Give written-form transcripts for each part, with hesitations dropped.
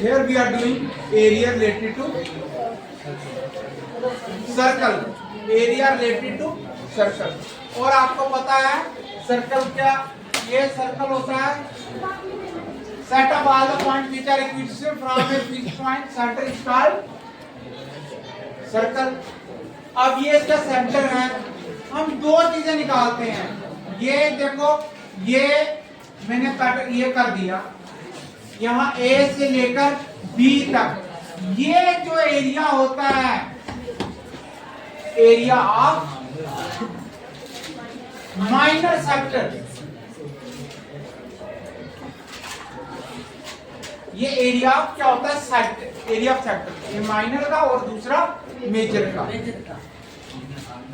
here we are doing area related to circle, area related to circle. और आपको पता है सर्कल क्या, ये सर्कल होता है set of all the point which are equidistant from a fixed point, centre is called circle. अब ये इसका सेंटर है, हम दो चीजें निकालते हैं। ये देखो, ये मैंने ये कर दिया यहां ए से लेकर बी तक, ये जो एरिया होता है एरिया ऑफ माइनर सेक्टर, ये एरिया क्या होता है सेक्टर, एरिया ऑफ सेक्टर, ये माइनर का और दूसरा मेजर का।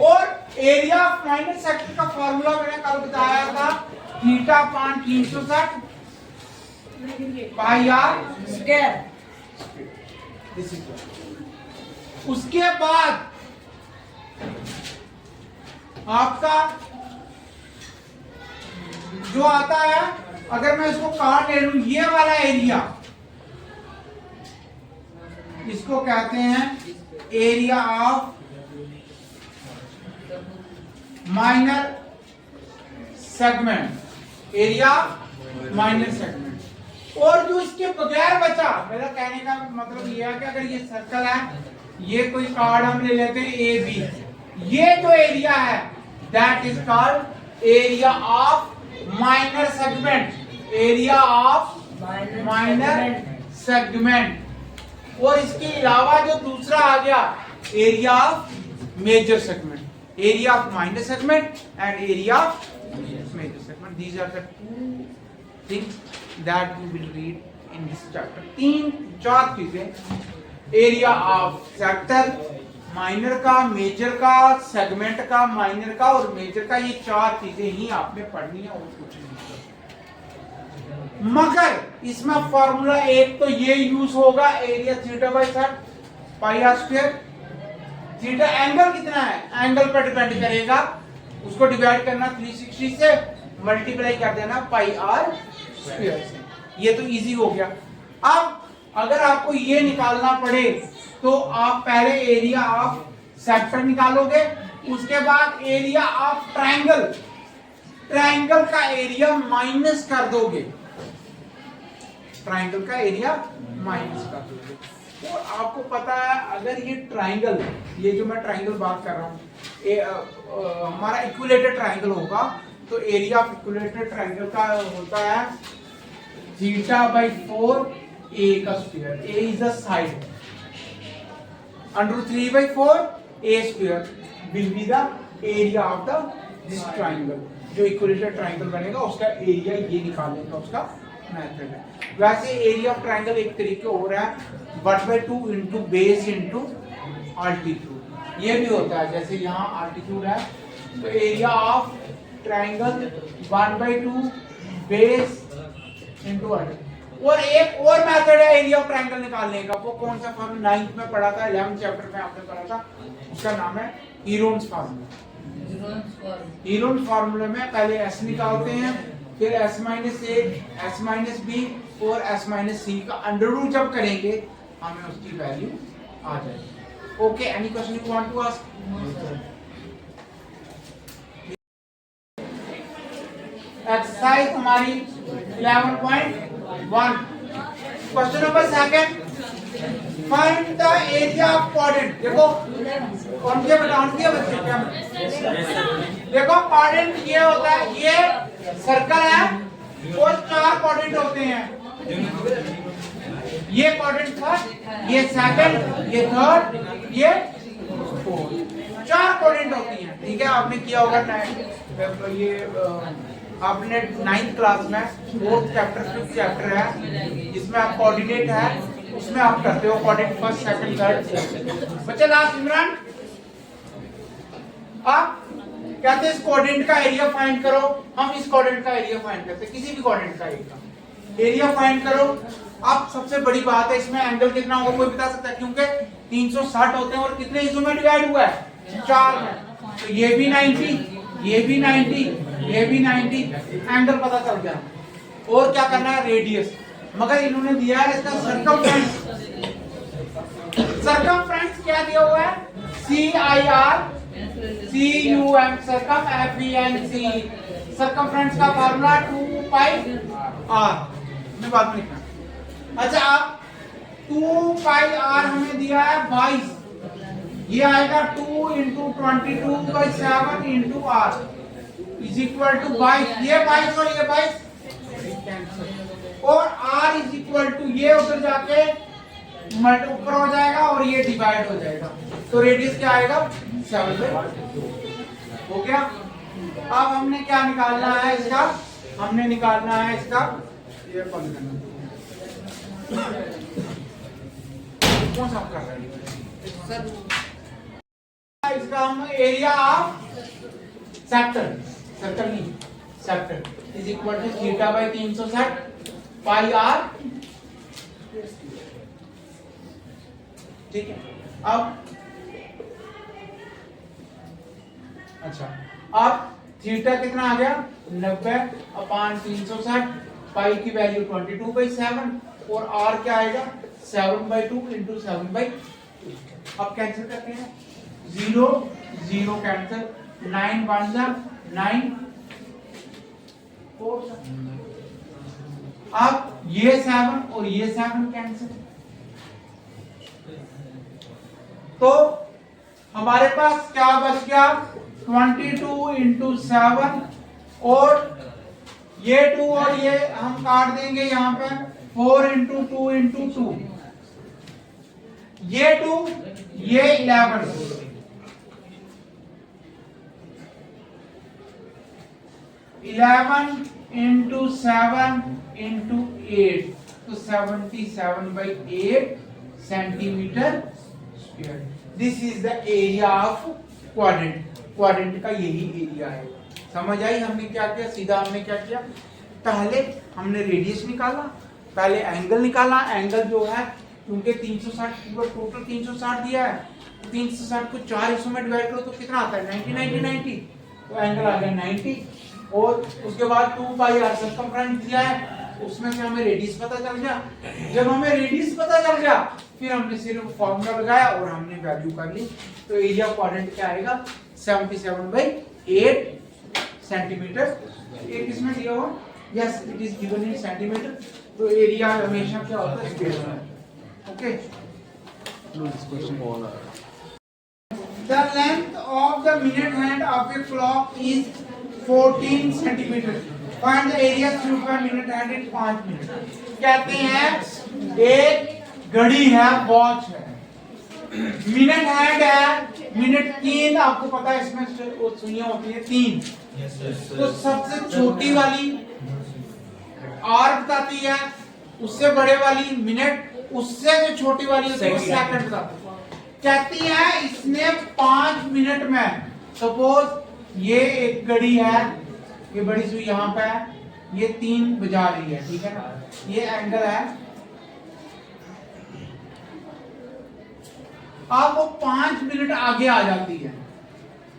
और एरिया ऑफ माइनर सेक्टर का फॉर्मूला मैंने कल बताया था, theta upon 360 pi r square. उसके बाद आपका जो आता है, अगर मैं इसको काट ले लूं, ये वाला एरिया इसको कहते हैं area of minor segment, area minor segment. और जो इसके बगैर बचा, मेरा कहने का मतलब ये है कि अगर ये सर्कल है, ये कोई कार्ड हम ले लेते हैं ए बी, ये जो एरिया है that is called area of minor segment, area of minor segment. और इसके अलावा जो दूसरा आ गया area of major segment, area of minor segment and area of major segment. These are the two things that you will read in this chapter. तीन चार चीजें, एरिया ऑफ सेक्टर, माइनर का, मेजर का, सेगमेंट का, minor का और major का, ये चार चीजें ही आपने पढ़नी है और कुछ नहीं। मगर इसमें फॉर्मूला एक तो ये यूज होगा, area theta by set pi r square. Theta angle कितना है, एंगल पर डिपेंड करेगा, उसको डिवाइड करना 360 से, मल्टीप्लाई कर देना पाई आर स्क्वायर से। ये तो इजी हो गया। अब अगर आपको ये निकालना पड़े तो आप पहले एरिया ऑफ सेक्टर निकालोगे, उसके बाद एरिया ऑफ ट्रायंगल, ट्रायंगल का एरिया माइनस कर दोगे, ट्रायंगल का एरिया माइनस कर दोगे। और आपको पता है अगर ये ट्रायंगल, ये जो मैं ट्रायंगल बात कर रहा हूँ, हमारा इक्विलेटरल ट्रायंगल होगा, तो एरिया ऑफ इक्विलेटरल ट्रायंगल का होता है थीटा बाई 4 ए का square, A is the side, under 3/4 a square will be the area of the this triangle। जो इक्विलेटरल ट्रायंगल बनेगा उसका एरिया ये निकालने का उसका मेथड है। वैसे एरिया ऑफ ट्रायंगल एक तरीके हो रहा है 1/2 इंटू बेस इंटू अल्टीट्यूड, ये भी होता है। जैसे यहाँ अल्टीट्यूड है तो area of triangle 1/2 base into altitude. और एक और मेथड है एरिया ऑफ ट्रायंगल निकालने का, वो कौन सा फॉर्मूला 9th में पढ़ा था, 11th चैप्टर में आपने पढ़ा था, उसका नाम है हीरोन्स फार्मूला। हीरोन्स फार्मूला में पहले s निकालते हैं, फिर s माइनस ए, s माइनस बी और s माइनस सी का अंडर रूट जब करेंगे हमें उसकी वैल्यू आ जाएगी। Okay, any question you want to ask? Exercise हमारी 11.1, question number second, find the area of quadrant. देखो कौन किया बेटा, ऑन किया बच्चे क्या? देखो क्वाड्रेंट ये होता है, ये सर्कल है और चार क्वाड्रेंट होते हैं, ये क्वाड्रेंट फर्स्ट, ये सेकंड, ये थर्ड, ये फोर्थ, चार क्वाड्रेंट होती हैं। ठीक है, आपने किया होगा ये आपने 9th क्लास में 4th चैप्टर 5th चैप्टर है जिसमें आप कोऑर्डिनेट है, उसमें आप करते हो कोऑर्डिनेट फर्स्ट सेकंड थर्ड। बच्चे लास्ट इमरान, आप कहते हैं इस कोऑर्डिनेट का एरिया फाइंड करो, हम इस कोऑर्डिनेट का एरिया फाइंड करते हैं, किसी भी कोऑर्डिनेट का एरिया फाइंड करो। अब सबसे बड़ी बात है इसमें एंगल कितना होगा कोई बता सकता है, क्योंकि 360 होते हैं और कितने हिस्सों में डिवाइड हुआ है, 4 में। तो ये भी 90, ये भी 90, ये भी 90, एंगल पता चल गया। और क्या करना है, रेडियस। मगर इन्होंने दिया है इसका सरकमफ्रेंस। सरकमफ्रेंस क्या दिया हुआ है? CIR CUM सरकम FENC। सरकमफ्रेंस का फार्मूला 2 पाई r में बात में लिखना। अच्छा अब 2 पाई r हमें दिया है 22, ये आएगा 2 into 22/7 into r is equal to 22। ये 22 और ये 22 और r इज इक्वल टू ये उधर जाके मल्ट ऊपर हो जाएगा और ये डिवाइड हो जाएगा, तो रेडियस क्या आएगा 7/2 हो गया। अब हमने क्या निकालना है इसका? हमने निकालना है इसका, ये बंद करना कौन सा कर रहा है इसका? हम एरिया ऑफ सेक्टर, सर्कल नहीं sector is equal to theta by 360 pi r। ठीक है। अब अच्छा अब थीटा कितना आ गया 90/360, पाई की वैल्यू 22/7 और r क्या आएगा 7/2 इंटू 7/2। अब कैंसिल करते हैं, 0 0 कैंसिल, 9 1 जा 9 4। अब ये 7 और ये 7 कैंसिल, तो हमारे पास क्या बच गया 22 इंटू 7 और ये 2 और ये हम काट देंगे यहाँ पे 4 इंटू 2 इंटू 2, ये 2 ये 11 इंटू 7 इंटू 8 तो 77/8 centimetre square. This is the area of quadrant. Quadrant का यही एरिया है। समझ आई? हमने क्या किया, सीधा हमने क्या किया, पहले हमने रेडियस निकाला, पहले एंगल निकाला। एंगल जो है क्योंकि 360 पूरा टोटल 360 दिया है, 360 को 4 हिस्सों में डिवाइड करो तो कितना आता है 90 90 90, तो एंगल आ गया 90। और उसके बाद 2 पाई r सरकमफ्रेंस दिया है, उसमें से हमें रेडियस पता चल गया। जब हमें रेडियस पता चल गया फिर हमने सिर्फ फॉर्मूला लगाया और हमने वैल्यू कर ली, तो एरिया क्वाड्रेंट क्या आएगा 77/8 सेंटीमीटर। ये किसमें दिया हुआ? Yes it is given in centimetre. तो एरिया हमेशा क्या होता है स्क्वायर में। Okay, the length of the minute hand of a clock is 14 centimetre. Find the area through by minute hand in 5 minute. कहते हैं एक घड़ी है, वॉच है, मिनट हैंड है, मिनट 3, आपको पता है इसमें सुइयां होती है 3, तो सबसे छोटी वाली आवर बताती है, उससे बड़े वाली मिनट, उससे जो छोटी वाली होती है सेकंड बताती है। कहती है इसने 5 मिनट में, सपोज ये एक घड़ी है, ये बड़ी सुई यहाँ पे है, ये 3 बजा रही है, ठीक है ना, ये एंगल है। अब वो 5 मिनट आगे आ जाती है,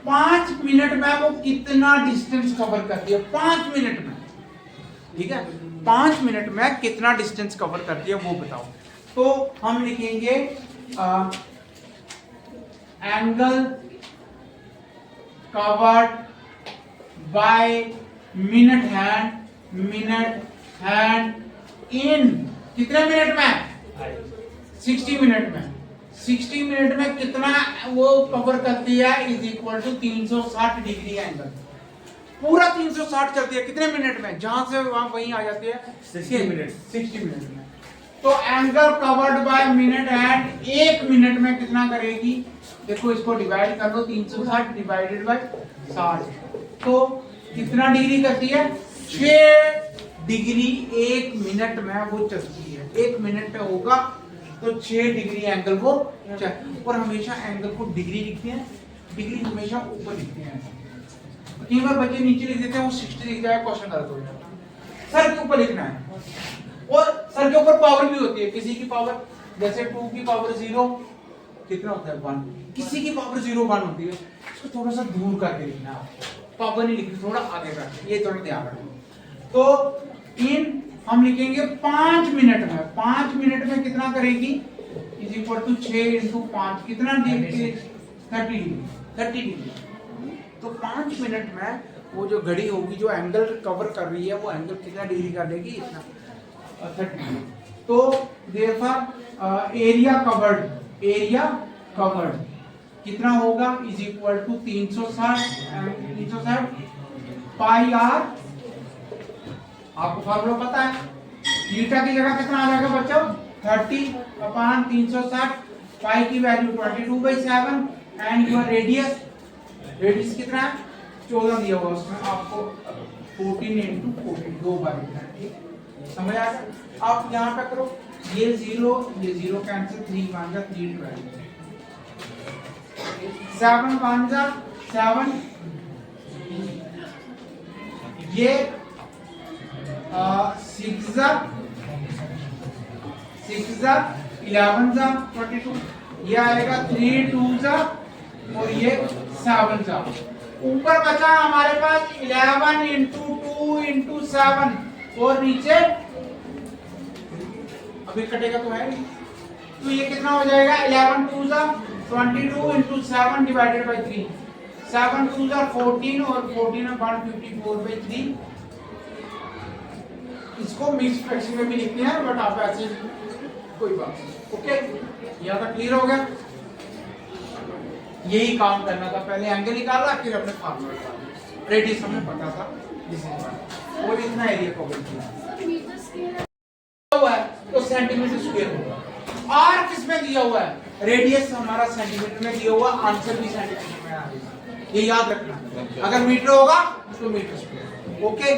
5 मिनट में वो कितना डिस्टेंस कवर करती है 5 मिनट में, ठीक है, 5 मिनट में कितना डिस्टेंस कवर करती है वो बताओ। तो हम लिखेंगे angle covered by minute hand in कितने मिनट में 60 मिनट में। 60 मिनट में कितना वो कवर करती है is equal to 360 degree angle. पूरा 360 चलती है कितने मिनट में, जहां से वहां वहीं आ जाती है 60 मिनट में। तो angle covered by minute hand 1 minute में कितना करेगी, देखो इसको डिवाइड कर लो, 360 डिवाइडेड बाय 60, तो कितना डिग्री करती है 6 डिग्री 1 मिनट में वो चलती है। 1 मिनट में होगा तो 6 डिग्री एंगल को, और हमेशा एंगल को डिग्री लिखते हैं, डिग्री हमेशा ऊपर लिखते हैं। कई बार बच्चे नीचे लिख देते हैं, वो 60 लिख जाए, क्वेश्चन गलत हो जाता है। सर के ऊपर लिखना है, और सर के ऊपर पावर भी होती है, किसी की पावर जैसे 2 की पावर 0 कितना होता है 1, किसी की पावर 0 1 होती है, इसको थोड़ा सा दूर करके लिखना है, पावर नहीं लिखनी, थोड़ा आगे करके, ये थोड़ा ध्यान रखना। तो इन हम लिखेंगे 5 मिनट में, 5 मिनट में कितना करेगी, इज इक्वल टू 6 इंटू 5 कितना डिग्री, 30 डिग्री। तो 5 मिनट में वो जो घड़ी होगी जो एंगल कवर कर रही है वो एंगल कितना डिग्री कर लेगी, इतना 30 डिग्री। तो देयरफॉर एरिया कवर्ड कितना होगा, is equal to 360 pi r. आपको फॉर्मूला पता है, थीटा की जगह कितना आ जाएगा बच्चों, 30/360, पाई की वैल्यू 22/7 एंड योर रेडियस कितना है, 14 दिया हुआ उसमें आपको, 14 इंटू 14 दो बार लिखना है, ठीक समझ आ गया। आप यहाँ पे करो, ये जीरो कैंसिल, 3 1 जा 3 12, 7 1 जा 7, ये 6 जा 11 जा 22, ये आएगा 3 2 जा और ये 7 जा। ऊपर बचा हमारे पास 11 इंटू 2 इंटू 7 और नीचे अभी कटेगा तो है नहीं, तो ये कितना हो जाएगा, 11 2 जा 22 इंटू 7 डिवाइडेड बाई 3, 7 2 जा 14 और 14 154/3। इसको मिक्स फ्रैक्शन में भी लिखते हैं बट आप ऐसे कोई बात नहीं, ओके यहाँ तक क्लियर हो गया। यही काम करना था, पहले एंगल निकालना फिर अपने फार्मूला निकालना, रेडियस हमें पता था और इतना एरिया कवर किया हुआ है तो सेंटीमीटर स्क्वायर होगा। और किसमें दिया हुआ है, रेडियस हमारा सेंटीमीटर में दिया हुआ, आंसर भी सेंटीमीटर में आएगा, ये याद रखना। अगर मीटर होगा तो मीटर स्क्वायर, ओके।